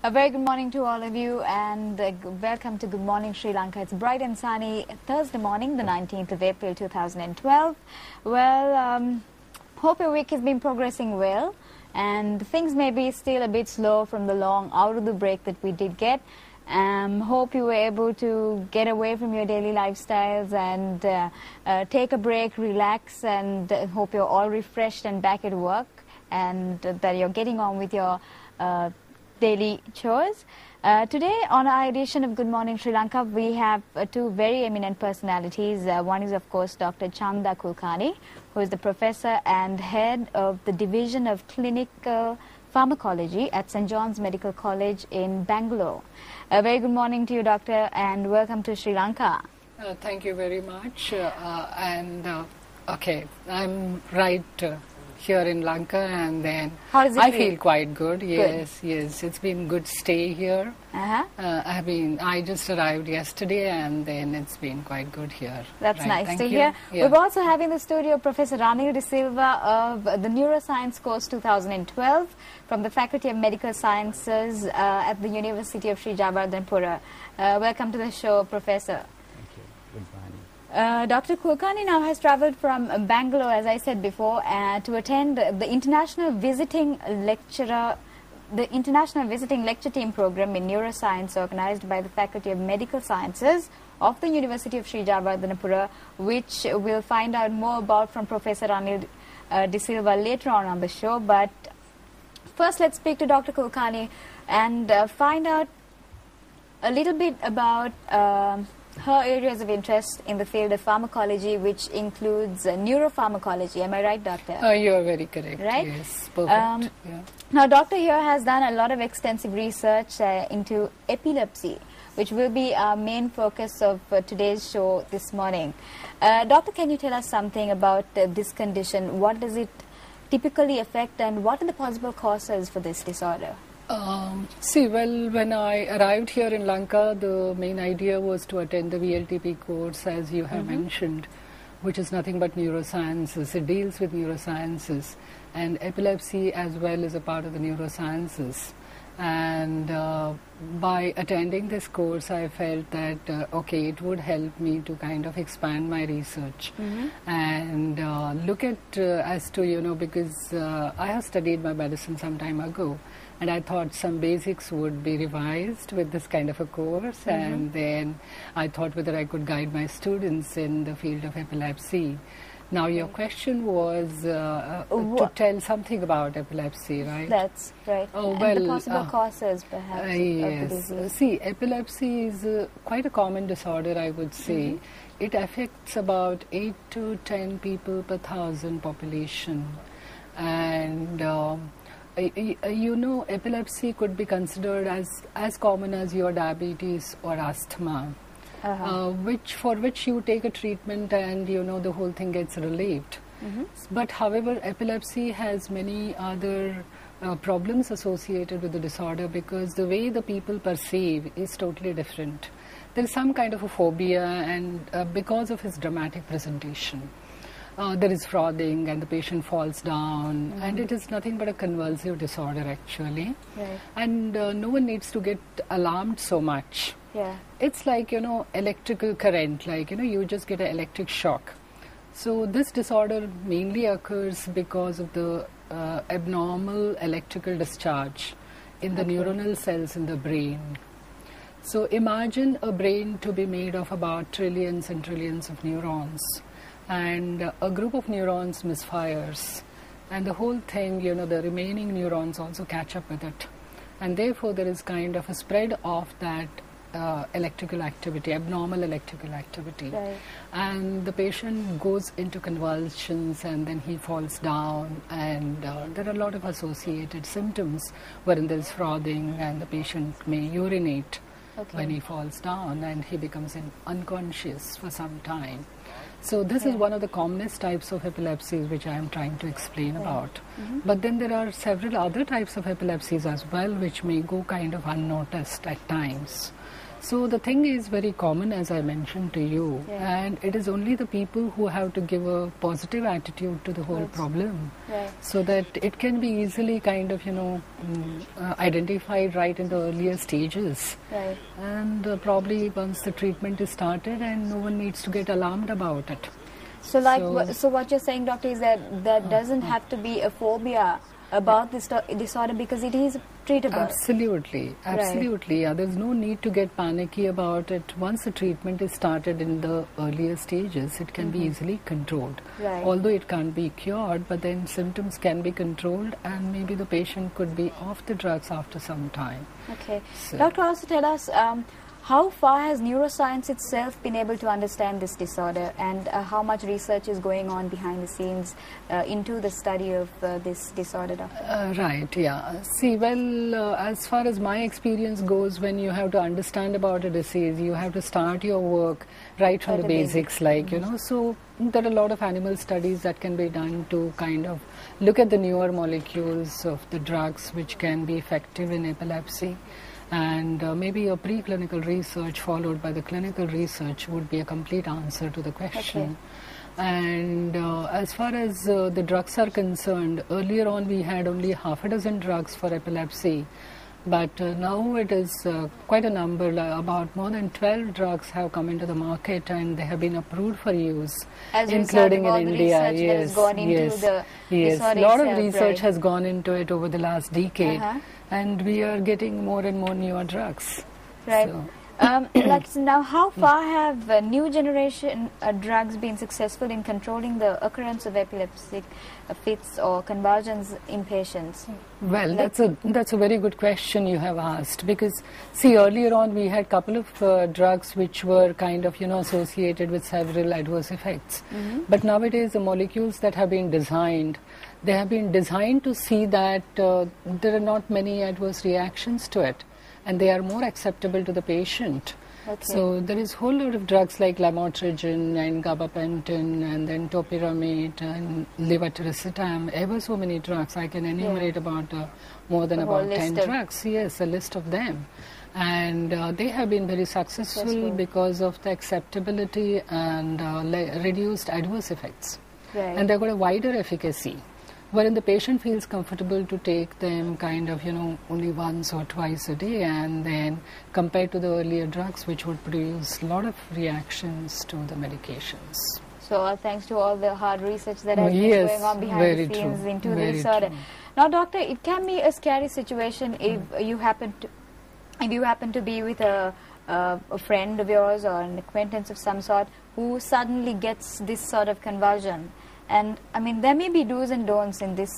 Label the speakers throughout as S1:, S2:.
S1: A very good morning to all of you, and welcome to Good Morning Sri Lanka. It's bright and sunny Thursday morning, the 19th of April 2012. Well, hope your week has been progressing well, and things may be still a bit slow from the long out of the break that we did get. Hope you were able to get away from your daily lifestyles and take a break, relax, and hope you're all refreshed and back at work, and that you're getting on with your daily chores. Today on our edition of Good Morning Sri Lanka, we have two very eminent personalities. One is, of course, Dr. Chanda Kulkarni, who is the professor and head of the Division of Clinical Pharmacology at St. John's Medical College in Bangalore. A very good morning to you, Doctor, and welcome to Sri Lanka.
S2: Thank you very much. Okay, I'm right here in Lanka, and then
S1: How does it
S2: I
S1: feel?
S2: feel quite good. Yes, it's been good stay here. I just arrived yesterday, and then it's been quite good here.
S1: That's
S2: Right,
S1: nice
S2: thank
S1: to
S2: you.
S1: hear.
S2: Yeah.
S1: We've also have in the studio Professor Ranil De Silva of the Neuroscience course 2012 from the Faculty of Medical Sciences at the University of Sri Javardhanpura. Welcome to the show, Professor.
S3: Thank you. Good morning.
S1: Dr. Kulkarni now has travelled from Bangalore, as I said before, to attend the International Visiting Lecture Team Program in Neuroscience organised by the Faculty of Medical Sciences of the University of Sri Javardhanpura, which we'll find out more about from Professor Ranil De Silva later on the show. But first, let's speak to Dr. Kulkarni and find out a little bit about her areas of interest in the field of pharmacology, which includes neuropharmacology. Am I right, Doctor?
S2: You are very correct.
S1: Right?
S2: Yes, perfect. Yeah.
S1: Now, Doctor here has done a lot of extensive research into epilepsy, which will be our main focus of today's show this morning. Doctor, can you tell us something about this condition? What does it typically affect, and what are the possible causes for this disorder?
S2: When I arrived here in Lanka, the main idea was to attend the VLTP course, as you have mentioned, which is nothing but neurosciences. It deals with neurosciences, and epilepsy as well is a part of the neurosciences. And by attending this course, I felt that, it would help me to kind of expand my research and look at, because I have studied my medicine some time ago, and I thought some basics would be revised with this kind of a course, and then I thought whether I could guide my students in the field of epilepsy. Now, your question was to tell something about epilepsy, right?
S1: That's right.
S2: Oh,
S1: and the possible causes, perhaps, of the
S2: yes.
S1: disease.
S2: See, epilepsy is quite a common disorder, I would say. It affects about 8 to 10 people per thousand population. And epilepsy could be considered as common as your diabetes or asthma, for which you take a treatment and the whole thing gets relieved. But however, epilepsy has many other problems associated with the disorder, because the way the people perceive is totally different. There is some kind of a phobia, and because of his dramatic presentation. There is frothing and the patient falls down, and it is nothing but a convulsive disorder actually.
S1: Right.
S2: And no one needs to get alarmed so much.
S1: Yeah.
S2: It's like, electrical current, like, you just get an electric shock. So this disorder mainly occurs because of the abnormal electrical discharge in the neuronal cells in the brain. So imagine a brain to be made of about trillions and trillions of neurons. And a group of neurons misfires, and the whole thing, the remaining neurons also catch up with it. And therefore, there is kind of a spread of that electrical activity, abnormal electrical activity.
S1: Right.
S2: And the patient goes into convulsions, and then he falls down, and there are a lot of associated symptoms wherein there is frothing, and the patient may urinate when he falls down, and he becomes unconscious for some time. So this is one of the commonest types of epilepsies which I am trying to explain about. But then there are several other types of epilepsies as well, which may go kind of unnoticed at times. So the thing is very common, as I mentioned to you, and it is only the people who have to give a positive attitude to the whole problem, so that it can be easily kind of, identified right in the earlier stages. And probably once the treatment is started, and no one needs to get alarmed about it.
S1: So what you're saying, doctor, is that there doesn't have to be a phobia about this disorder because it is treatable.
S2: Absolutely. Yeah, there's no need to get panicky about it. Once the treatment is started in the earlier stages, it can be easily controlled. Although it can't be cured, but then symptoms can be controlled, and maybe the patient could be off the drugs after some time.
S1: Okay. So, doctor, also tell us, how far has neuroscience itself been able to understand this disorder, and how much research is going on behind the scenes into the study of this disorder, doctor?
S2: Right, yeah. See, well, as far as my experience goes, when you have to understand about a disease, you have to start your work right from the basics, like, so there are a lot of animal studies that can be done to kind of look at the newer molecules of the drugs which can be effective in epilepsy. And maybe a preclinical research followed by the clinical research would be a complete answer to the question. And as far as the drugs are concerned, earlier on we had only half a dozen drugs for epilepsy, but now it is quite a number. About more than 12 drugs have come into the market, and they have been approved for use, including in India.
S1: Yes,
S2: a lot of research has gone into it over the last decade. And we are getting more and more newer drugs. So.
S1: Now, how far have new generation drugs been successful in controlling the occurrence of epileptic fits or convulsions in patients?
S2: Well, that's a very good question you have asked, because see, earlier on we had a couple of drugs which were kind of associated with several adverse effects. But nowadays the molecules that have been designed, they have been designed to see that there are not many adverse reactions to it, and they are more acceptable to the patient. So there is a whole lot of drugs like lamotrigine and gabapentin and then topiramate and levetiracetam, ever so many drugs. I can enumerate about more than about 10 drugs. Yes, a list of them. And they have been very successful because of the acceptability and reduced adverse effects. And they've got a wider efficacy, wherein the patient feels comfortable to take them kind of, only once or twice a day, and then compared to the earlier drugs which would produce a lot of reactions to the medications.
S1: So thanks to all the hard research that has been going on behind the scenes into the disorder. Now, doctor, it can be a scary situation if you happen to be with a friend of yours or an acquaintance of some sort who suddenly gets this sort of convulsion. And I mean, there may be do's and don'ts in this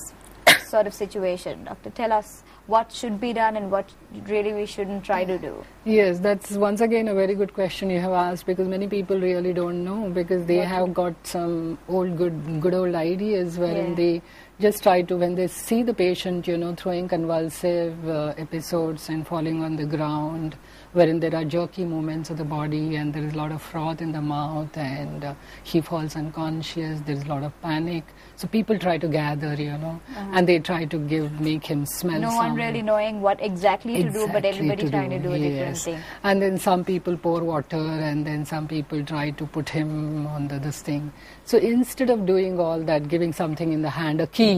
S1: sort of situation. Doctor, tell us what should be done and what really we shouldn't try to do.
S2: Yes, that's once again a very good question you have asked, because many people really don't know, because they have got some good old ideas wherein they just try to, when they see the patient, throwing convulsive episodes and falling on the ground, wherein there are jerky movements of the body and there is a lot of froth in the mouth, and he falls unconscious, there is a lot of panic. So people try to gather, and they try to make him smell
S1: No one really knowing what exactly to do, but everybody trying to do a different thing.
S2: And then some people pour water, and then some people try to put him on this thing. So instead of doing all that, giving something in the hand, a key,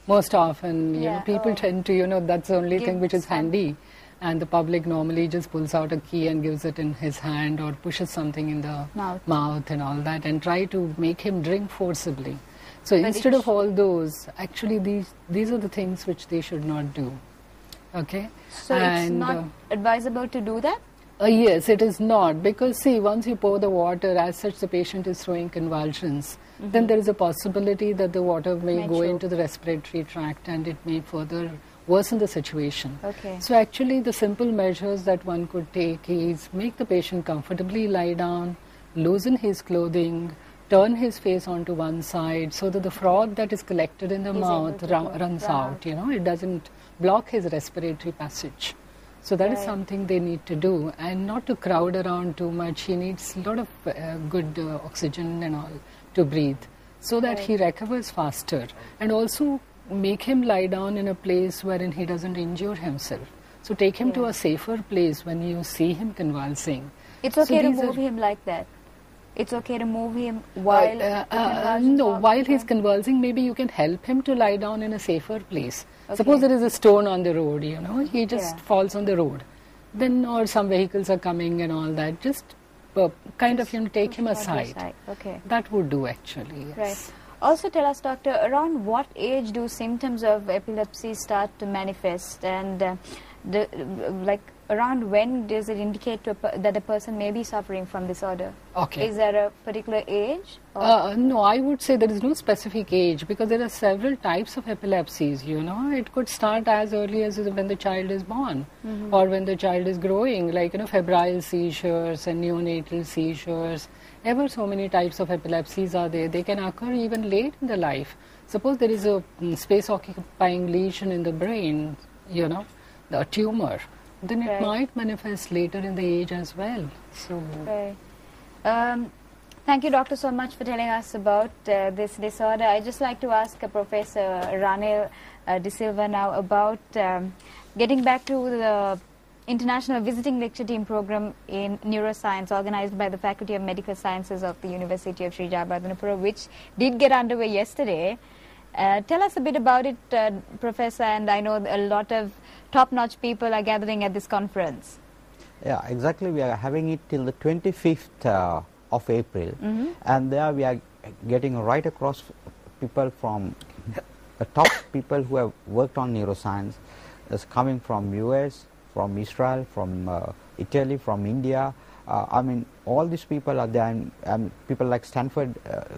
S2: most often, people tend to, that's the only thing which is handy. And the public normally just pulls out a key and gives it in his hand, or pushes something in the mouth and all that, and try to make him drink forcibly. So instead of all those, actually these are the things which they should not do. Okay?
S1: So it's not advisable to do that?
S2: Yes, it is not, because see, once you pour the water, as such the patient is throwing convulsions, then there is a possibility that the water may go into the respiratory tract, and it may further worsen the situation. So actually the simple measures that one could take is make the patient comfortably lie down, loosen his clothing, turn his face onto one side so that the froth that is collected in the mouth runs out, it doesn't block his respiratory passage. So that is something they need to do, and not to crowd around too much. He needs a lot of good oxygen and all to breathe, so that he recovers faster, and also make him lie down in a place wherein he doesn't injure himself. So take him to a safer place when you see him convulsing.
S1: It's okay to move him like that? It's okay to move him while
S2: while he's convulsing, maybe you can help him to lie down in a safer place.
S1: Okay.
S2: Suppose there is a stone on the road, you know, he just falls on the road. Then, or some vehicles are coming and all that, just kind of, you know, take him aside.
S1: Okay.
S2: That would do actually, yes.
S1: Right. Also tell us, doctor, around what age do symptoms of epilepsy start to manifest, and around when does it indicate that a person may be suffering from disorder?
S2: Okay.
S1: Is there a particular age?
S2: No, I would say there is no specific age, because there are several types of epilepsies, you know. It could start as early as when the child is born, or when the child is growing, like, you know, febrile seizures and neonatal seizures. Ever so many types of epilepsies are there. They can occur even late in the life. Suppose there is a space-occupying lesion in the brain, you know, a tumor, then it might manifest later in the age as well. So,
S1: thank you, doctor, so much for telling us about this disorder. I'd just like to ask Professor Ranil De Silva now about getting back to the International Visiting Lecture Team program in Neuroscience, organized by the Faculty of Medical Sciences of the University of Sri Jayawardenepura, which did get underway yesterday. Tell us a bit about it, Professor, and I know a lot of top-notch people are gathering at this conference.
S3: Yeah, exactly. We are having it till the 25th of April, and there we are getting right across people from the top people who have worked on neuroscience. Is coming from US, from Israel, from Italy, from India. I mean, all these people are there, and people like Stanford,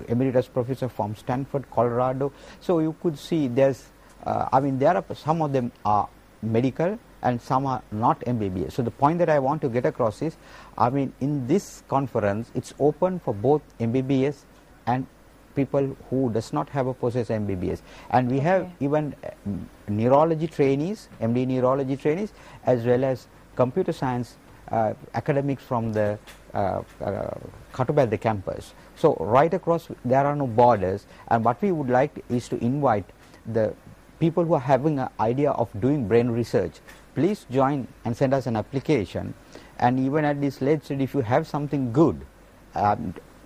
S3: emeritus professor from Stanford, Colorado. So you could see there's, I mean, there are some of them are medical and some are not MBBS. So the point that I want to get across is, I mean, in this conference, it's open for both MBBS and people who does not have a possess MBBS, and we have even neurology trainees, MD neurology trainees, as well as computer science academics from the Katubelde campus. So right across there are no borders, and what we would like is to invite the people who are having an idea of doing brain research. Please join and send us an application, and even at this late stage, if you have something good,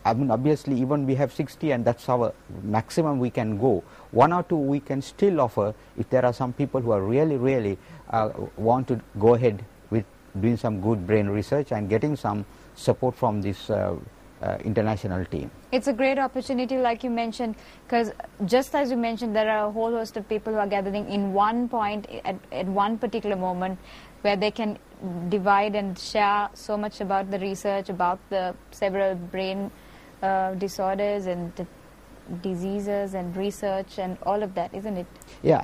S3: I mean, obviously, even we have 60, and that's our maximum we can go. 1 or 2 we can still offer if there are some people who are really want to go ahead with doing some good brain research and getting some support from this international team.
S1: It's a great opportunity, like you mentioned, because just as you mentioned, there are a whole host of people who are gathering in one point at one particular moment, where they can divide and share so much about the research, about the several brain disorders and diseases and research and all of that, isn't it?
S3: Yeah.